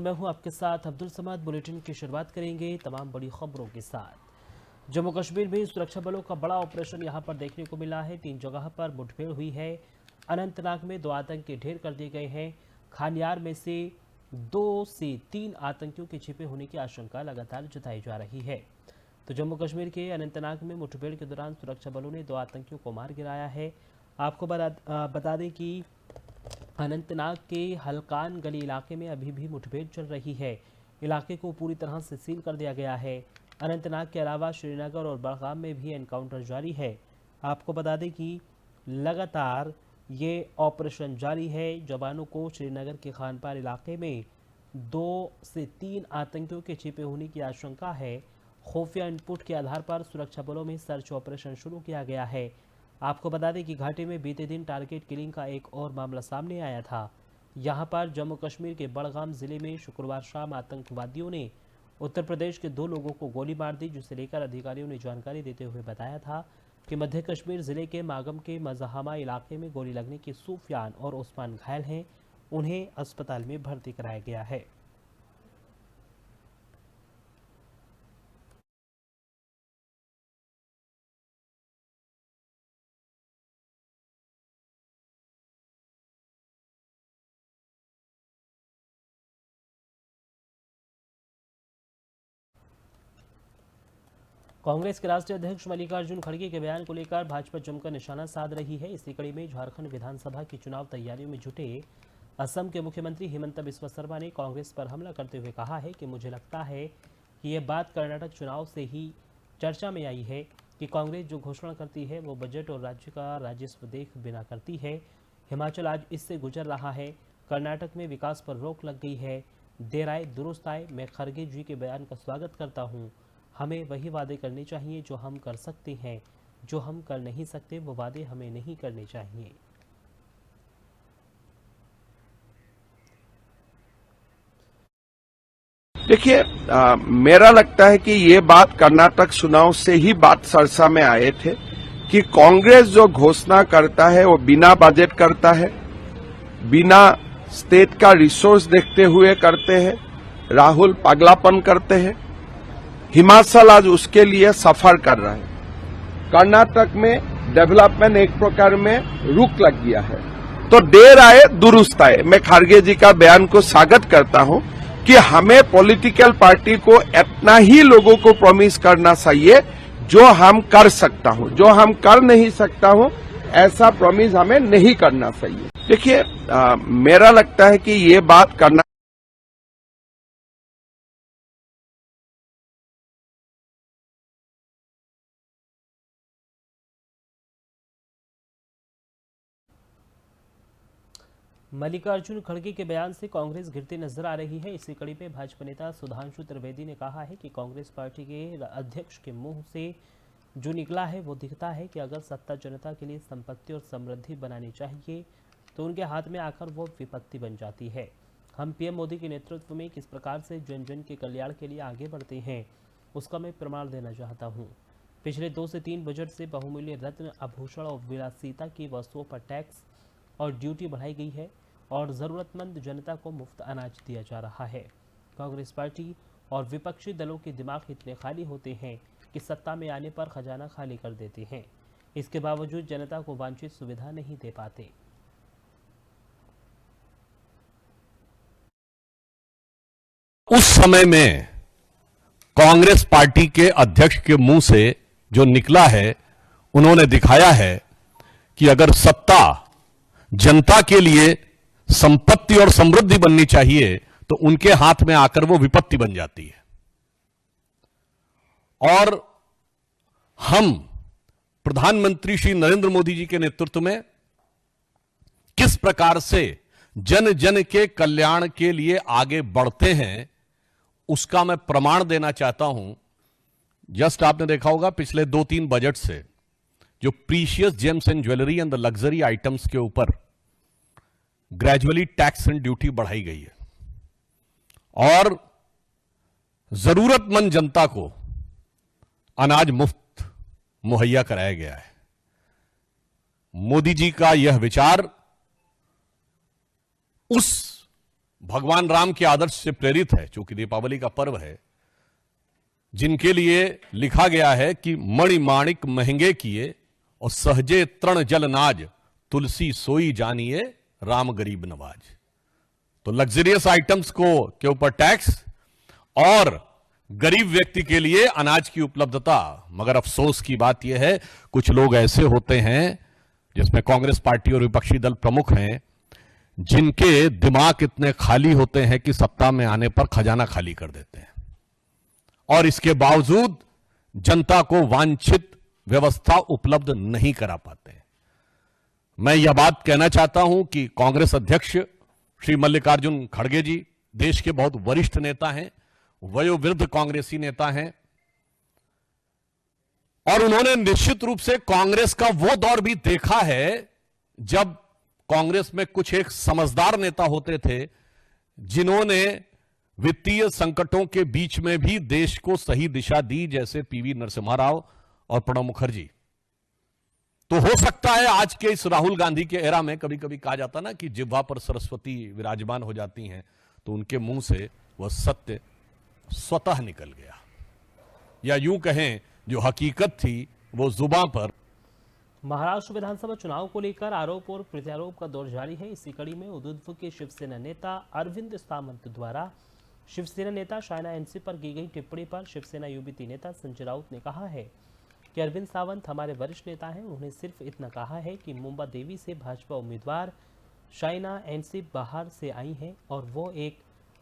मैं हूं आपके साथ अब्दुल समाद। बुलेटिन की शुरुआत करेंगे तमाम बड़ी खबरों के साथ। जम्मू कश्मीर में सुरक्षा बलों का बड़ा ऑपरेशन यहां पर देखने को मिला है। 3 जगह पर मुठभेड़ हुई है। अनंतनाग में 2 आतंकी ढेर कर दिए गए हैं। खानियार में से 2 से 3 आतंकियों के छिपे होने की आशंका लगातार जताई जा रही है। तो जम्मू कश्मीर के अनंतनाग में मुठभेड़ के दौरान सुरक्षा बलों ने 2 आतंकियों को मार गिराया है। आपको बता दें कि अनंतनाग के हल्कान गली इलाके में अभी भी मुठभेड़ चल रही है। इलाके को पूरी तरह से सील कर दिया गया है। अनंतनाग के अलावा श्रीनगर और बड़गाम में भी एनकाउंटर जारी है। आपको बता दें कि लगातार ये ऑपरेशन जारी है। जवानों को श्रीनगर के खानपार इलाके में 2 से 3 आतंकियों के छिपे होने की आशंका है। खुफिया इनपुट के आधार पर सुरक्षा बलों में सर्च ऑपरेशन शुरू किया गया है। आपको बता दें कि घाटी में बीते दिन टारगेट किलिंग का एक और मामला सामने आया था। यहां पर जम्मू कश्मीर के बड़गाम जिले में शुक्रवार शाम आतंकवादियों ने उत्तर प्रदेश के 2 लोगों को गोली मार दी, जिसे लेकर अधिकारियों ने जानकारी देते हुए बताया था कि मध्य कश्मीर जिले के मागम के मजहमा इलाके में गोली लगने की सूफियान और उस्मान घायल हैं। उन्हें अस्पताल में भर्ती कराया गया है। कांग्रेस के राष्ट्रीय अध्यक्ष मल्लिकार्जुन खड़गे के बयान को लेकर भाजपा जमकर निशाना साध रही है। इसी कड़ी में झारखंड विधानसभा की चुनाव तैयारियों में जुटे असम के मुख्यमंत्री हिमंता बिस्वा शर्मा ने कांग्रेस पर हमला करते हुए कहा है कि मुझे लगता है कि यह बात कर्नाटक चुनाव से ही चर्चा में आई है कि कांग्रेस जो घोषणा करती है वो बजट और राज्य का राजस्व देख बिना करती है। हिमाचल आज इससे गुजर रहा है। कर्नाटक में विकास पर रोक लग गई है। देर आए दुरुस्त आए। मैं खड़गे जी के बयान का स्वागत करता हूँ। हमें वही वादे करने चाहिए जो हम कर सकते हैं। जो हम कर नहीं सकते वो वादे हमें नहीं करने चाहिए। देखिए, मेरा लगता है कि ये बात कर्नाटक चुनाव से ही बात चर्चा में आए थे कि कांग्रेस जो घोषणा करता है वो बिना बजट करता है, बिना स्टेट का रिसोर्स देखते हुए करते हैं। राहुल पगलापन करते हैं। हिमाचल आज उसके लिए सफर कर रहा है। कर्नाटक में डेवलपमेंट एक प्रकार में रुक लग गया है। तो देर आए दुरुस्त आए। मैं खड़गे जी का बयान को स्वागत करता हूं कि हमें पॉलिटिकल पार्टी को इतना ही लोगों को प्रॉमिस करना चाहिए जो हम कर सकता हूं। जो हम कर नहीं सकता हूं ऐसा प्रॉमिस हमें नहीं करना चाहिए। देखिए, मेरा लगता है कि ये बात करना मल्लिकार्जुन खड़गे के बयान से कांग्रेस गिरती नजर आ रही है। इसी कड़ी में भाजपा नेता सुधांशु त्रिवेदी ने कहा है कि कांग्रेस पार्टी के अध्यक्ष के मुंह से जो निकला है वो दिखता है कि अगर सत्ता जनता के लिए संपत्ति और समृद्धि बनानी चाहिए तो उनके हाथ में आकर वो विपत्ति बन जाती है। हम पीएम मोदी के नेतृत्व में किस प्रकार से जन जन के कल्याण के लिए आगे बढ़ते हैं उसका मैं प्रमाण देना चाहता हूँ। पिछले 2 से 3 बजट से बहुमूल्य रत्न, आभूषण और विलासिता की वस्तुओं पर टैक्स और ड्यूटी बढ़ाई गई है और जरूरतमंद जनता को मुफ्त अनाज दिया जा रहा है। कांग्रेस पार्टी और विपक्षी दलों के दिमाग इतने खाली होते हैं कि सत्ता में आने पर खजाना खाली कर देते हैं। इसके बावजूद जनता को वांछित सुविधा नहीं दे पाते। उस समय में कांग्रेस पार्टी के अध्यक्ष के मुंह से जो निकला है, उन्होंने दिखाया है कि अगर सत्ता जनता के लिए संपत्ति और समृद्धि बननी चाहिए तो उनके हाथ में आकर वो विपत्ति बन जाती है। और हम प्रधानमंत्री श्री नरेंद्र मोदी जी के नेतृत्व में किस प्रकार से जन जन के कल्याण के लिए आगे बढ़ते हैं उसका मैं प्रमाण देना चाहता हूं। जस्ट आपने देखा होगा पिछले 2-3 बजट से जो precious James and jewellery and the luxury items के ऊपर ग्रेजुअली टैक्स एंड ड्यूटी बढ़ाई गई है और जरूरतमंद जनता को अनाज मुफ्त मुहैया कराया गया है। मोदी जी का यह विचार उस भगवान राम के आदर्श से प्रेरित है, चूंकि दीपावली का पर्व है, जिनके लिए लिखा गया है कि मणि माणिक महंगे किए और सहजे तृण जल नाज, तुलसी सोई जानिए राम गरीब नवाज। तो लग्जरियस आइटम्स के ऊपर टैक्स और गरीब व्यक्ति के लिए अनाज की उपलब्धता। मगर अफसोस की बात यह है, कुछ लोग ऐसे होते हैं, जिसमें कांग्रेस पार्टी और विपक्षी दल प्रमुख हैं, जिनके दिमाग इतने खाली होते हैं कि सत्ता में आने पर खजाना खाली कर देते हैं और इसके बावजूद जनता को वांछित व्यवस्था उपलब्ध नहीं करा पाते। मैं यह बात कहना चाहता हूं कि कांग्रेस अध्यक्ष श्री मल्लिकार्जुन खड़गे जी देश के बहुत वरिष्ठ नेता हैं, वयोवृद्ध कांग्रेसी नेता हैं, और उन्होंने निश्चित रूप से कांग्रेस का वो दौर भी देखा है जब कांग्रेस में कुछ एक समझदार नेता होते थे, जिन्होंने वित्तीय संकटों के बीच में भी देश को सही दिशा दी, जैसे पीवी नरसिम्हा राव और प्रणब मुखर्जी। तो हो सकता है आज के इस राहुल गांधी के एरा में, कभी कभी कहा जाता ना कि जिह्वा पर सरस्वती विराजमान हो जाती हैं, तो उनके मुंह से वह सत्य स्वतः निकल गया, या यूं कहें जो हकीकत थी वो जुबान पर। महाराष्ट्र विधानसभा चुनाव को लेकर आरोप और प्रत्यारोप का दौर जारी है। इसी कड़ी में उद्धव के शिवसेना नेता अरविंद सावंत द्वारा शिवसेना नेता शायना एनसी पर की गई टिप्पणी पर शिवसेना युवती नेता संजय राउत ने कहा है कि अरविंद सावंत हमारे वरिष्ठ नेता हैं। उन्होंने सिर्फ इतना कहा है कि मुंबा देवी से भाजपा उम्मीदवार शायना एनसी बाहर से आई हैं और वो एक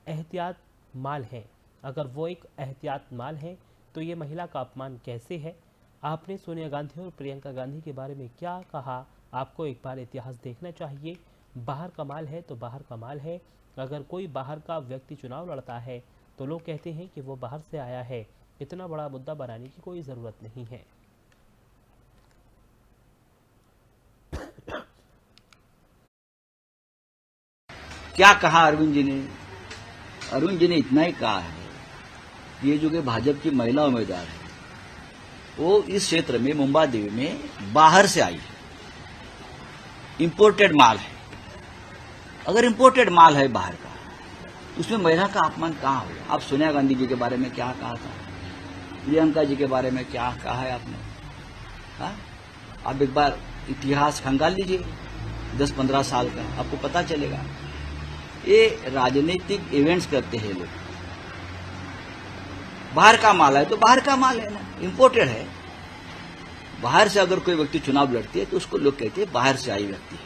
एहतियात माल है। अगर वो एक एहतियात माल है तो ये महिला का अपमान कैसे है? आपने सोनिया गांधी और प्रियंका गांधी के बारे में क्या कहा? आपको एक बार इतिहास देखना चाहिए। बाहर का माल है तो बाहर का माल है। अगर कोई बाहर का व्यक्ति चुनाव लड़ता है तो लोग कहते हैं कि वो बाहर से आया है। इतना बड़ा मुद्दा बनाने की कोई ज़रूरत नहीं है। क्या कहा अरविंद जी ने? अरविंद जी ने इतना ही कहा है, ये जो कि भाजपा की महिला उम्मीदवार है, वो इस क्षेत्र में मुंबा देवी में बाहर से आई है, इंपोर्टेड माल है। अगर इंपोर्टेड माल है बाहर का, तो उसमें महिला का अपमान कहाँ होगा? आप सोनिया गांधी जी के बारे में क्या कहा था, प्रियंका जी के बारे में क्या कहा है आपने? हाँ, आप एक बार इतिहास खंगाल लीजिए 10-15 साल का, आपको पता चलेगा। ये राजनीतिक इवेंट्स करते हैं लोग। बाहर का माल है तो बाहर का माल है ना, इंपोर्टेड है। बाहर से अगर कोई व्यक्ति चुनाव लड़ती है तो उसको लोग कहते हैं बाहर से आई व्यक्ति है,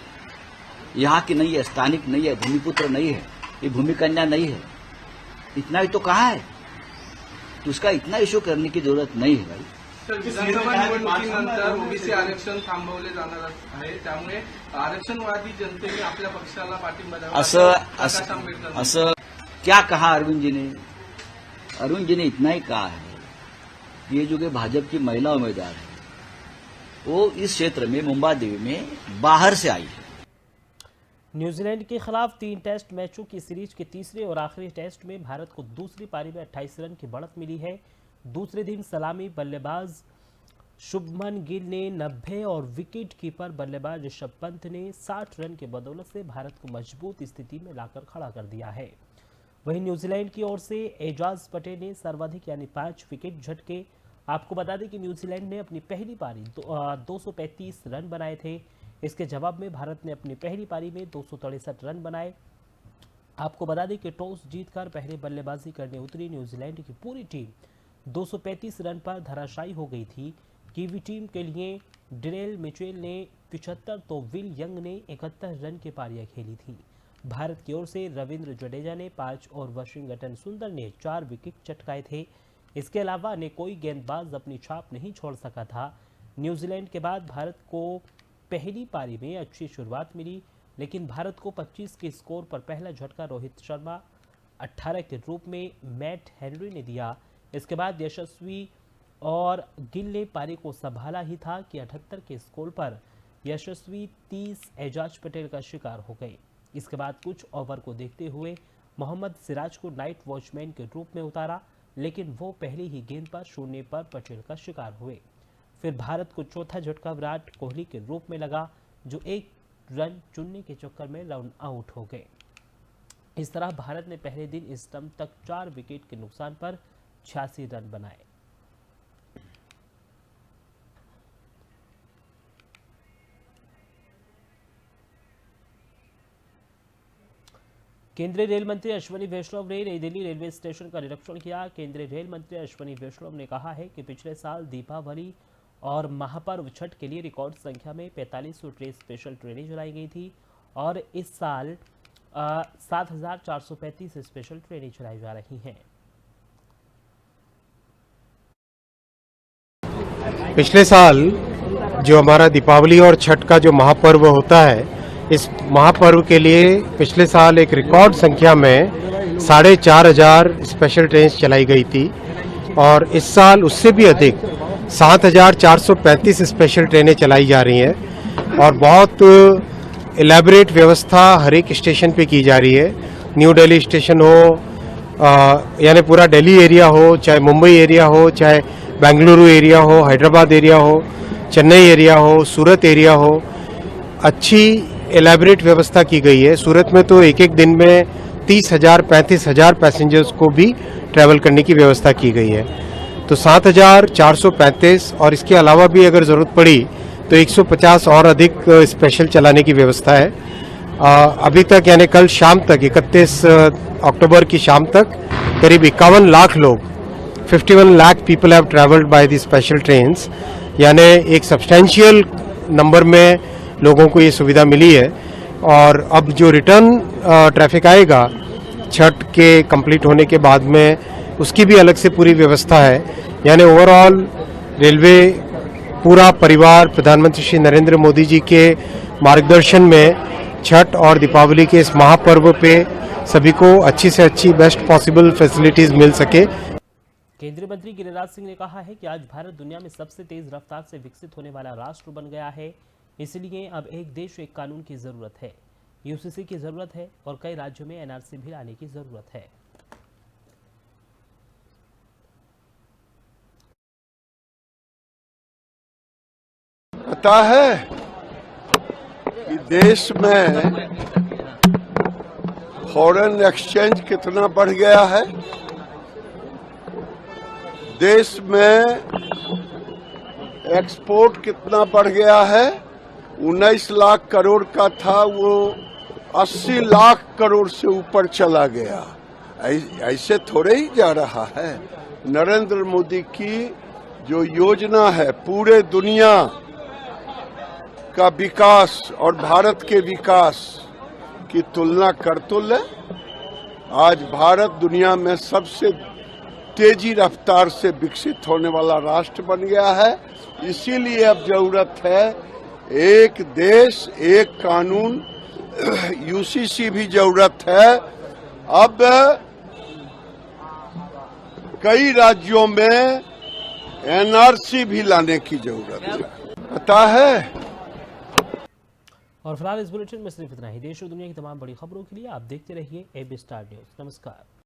यहाँ की नहीं है, स्थानिक नहीं है, भूमिपुत्र नहीं है, ये भूमि कन्या नहीं है। इतना ही तो कहा है, तो उसका इतना इश्यू करने की जरूरत नहीं है भाई। विधानसभा निवडणुकीनंतर ओबीसी आरक्षण थांबवले जाणार आहे, त्यामुळे आरक्षणवादी जनतेने आपल्या पक्षाला पाठिंबा द्यावा असं क्या कहा अरविंद जी ने? अरविंद जी ने इतना ही कहा है, ये जो कि भाजपा की महिला उम्मीदवार है, वो इस क्षेत्र में मुंबा देवी में बाहर से आई है। न्यूजीलैंड के खिलाफ 3 टेस्ट मैचों की सीरीज के तीसरे और आखिरी टेस्ट में भारत को दूसरी पारी में 28 रन की बढ़त मिली है। दूसरे दिन सलामी बल्लेबाज शुभमन गिल ने 90 और विकेट कीपर बल्लेबाज ऋषभ पंत ने 60 रन के बदौलत से भारत को मजबूत स्थिति में लाकर खड़ा कर दिया है। वहीं न्यूजीलैंड की ओर से एजाज पटेल ने सर्वाधिक यानी 5 विकेट झटके। आपको बता दें कि न्यूजीलैंड ने अपनी पहली पारी 235 रन बनाए थे। इसके जवाब में भारत ने अपनी पहली पारी में 263 रन बनाए। आपको बता दें कि टॉस जीतकर पहले बल्लेबाजी करने उतरी न्यूजीलैंड की पूरी टीम 235 रन पर धराशायी हो गई थी। कीवी टीम के लिए डेरेल मिचेल ने 75 तो विल यंग ने 71 रन की पारियां खेली थी। भारत की ओर से रविंद्र जडेजा ने 5 और वाशिंगटन सुंदर ने 4 विकेट चटकाए थे। इसके अलावा अन्य कोई गेंदबाज अपनी छाप नहीं छोड़ सका था। न्यूजीलैंड के बाद भारत को पहली पारी में अच्छी शुरुआत मिली, लेकिन भारत को 25 के स्कोर पर पहला झटका रोहित शर्मा 18 के रूप में मैट हेनरी ने दिया। इसके बाद यशस्वी और गिल ने पारी को संभाला ही था कि 78 के स्कोर पर यशस्वी 30 एजाज पटेल का शिकार हो गए। इसके बाद कुछ ओवर को देखते हुए मोहम्मद सिराज को नाइट वॉचमैन के रूप में उतारा, लेकिन वो पहली ही गेंद पर शून्य पर पटेल का शिकार हुए। फिर भारत को चौथा झटका विराट कोहली के रूप में लगा, जो 1 रन चुनने के चक्कर में रन आउट हो गए। इस तरह भारत ने पहले दिन इस स्टंप तक 4 विकेट के नुकसान पर 86 रन बनाए। केंद्रीय रेल मंत्री अश्विनी वैष्णव ने नई दिल्ली रेलवे स्टेशन का निरीक्षण किया। केंद्रीय रेल मंत्री अश्विनी वैष्णव ने कहा है कि पिछले साल दीपावली और महापर्व छठ के लिए रिकॉर्ड संख्या में 4500 स्पेशल ट्रेनें चलाई गई थी और इस साल 7435 स्पेशल ट्रेनें चलाई जा रही हैं। पिछले साल जो हमारा दीपावली और छठ का जो महापर्व होता है, इस महापर्व के लिए पिछले साल एक रिकॉर्ड संख्या में 4500 स्पेशल ट्रेन चलाई गई थी और इस साल उससे भी अधिक 7435 स्पेशल ट्रेनें चलाई जा रही हैं और बहुत इलेबोरेट व्यवस्था हर एक स्टेशन पे की जा रही है। न्यू दिल्ली स्टेशन हो यानी पूरा दिल्ली एरिया हो, चाहे मुंबई एरिया हो, चाहे बेंगलुरु एरिया हो, हैदराबाद एरिया हो, चेन्नई एरिया हो, सूरत एरिया हो, अच्छी इलेबोरेट व्यवस्था की गई है। सूरत में तो एक एक दिन में 30,000 35,000 पैसेंजर्स को भी ट्रैवल करने की व्यवस्था की गई है। तो 7435 और इसके अलावा भी अगर ज़रूरत पड़ी तो 150 और अधिक स्पेशल चलाने की व्यवस्था है। अभी तक यानी कल शाम तक 31 अक्टूबर की शाम तक करीब 51 लाख लोग 51 lakh people have travelled by the special trains, यानी एक सब्सटेंशियल नंबर में लोगों को ये सुविधा मिली है। और अब जो रिटर्न ट्रैफिक आएगा छठ के कंप्लीट होने के बाद में, उसकी भी अलग से पूरी व्यवस्था है। यानी ओवरऑल रेलवे पूरा परिवार प्रधानमंत्री श्री नरेंद्र मोदी जी के मार्गदर्शन में छठ और दीपावली के इस महापर्व पे सभी को अच्छी से अच्छी बेस्ट पॉसिबल फैसिलिटीज मिल सके। केंद्रीय मंत्री गिरिराज सिंह ने कहा है कि आज भारत दुनिया में सबसे तेज रफ्तार से विकसित होने वाला राष्ट्र बन गया है, इसलिए अब एक देश एक कानून की जरूरत है, यूसीसी की जरूरत है और कई राज्यों में एनआरसी भी लाने की जरूरत है। पता है कि देश में फॉरेन एक्सचेंज कितना बढ़ गया है? देश में एक्सपोर्ट कितना बढ़ गया है? 19 लाख करोड़ का था, वो 80 लाख करोड़ से ऊपर चला गया। ऐसे थोड़े ही जा रहा है। नरेंद्र मोदी की जो योजना है पूरे दुनिया का विकास और भारत के विकास की तुलना कर तो ले। आज भारत दुनिया में सबसे तेजी रफ्तार से विकसित होने वाला राष्ट्र बन गया है। इसीलिए अब जरूरत है एक देश एक कानून, यूसीसी भी जरूरत है। अब कई राज्यों में एनआरसी भी लाने की जरूरत है, पता है। और फिलहाल इस बुलेटिन में सिर्फ इतना ही। देश और दुनिया की तमाम बड़ी खबरों के लिए आप देखते रहिए AB स्टार न्यूज। नमस्कार।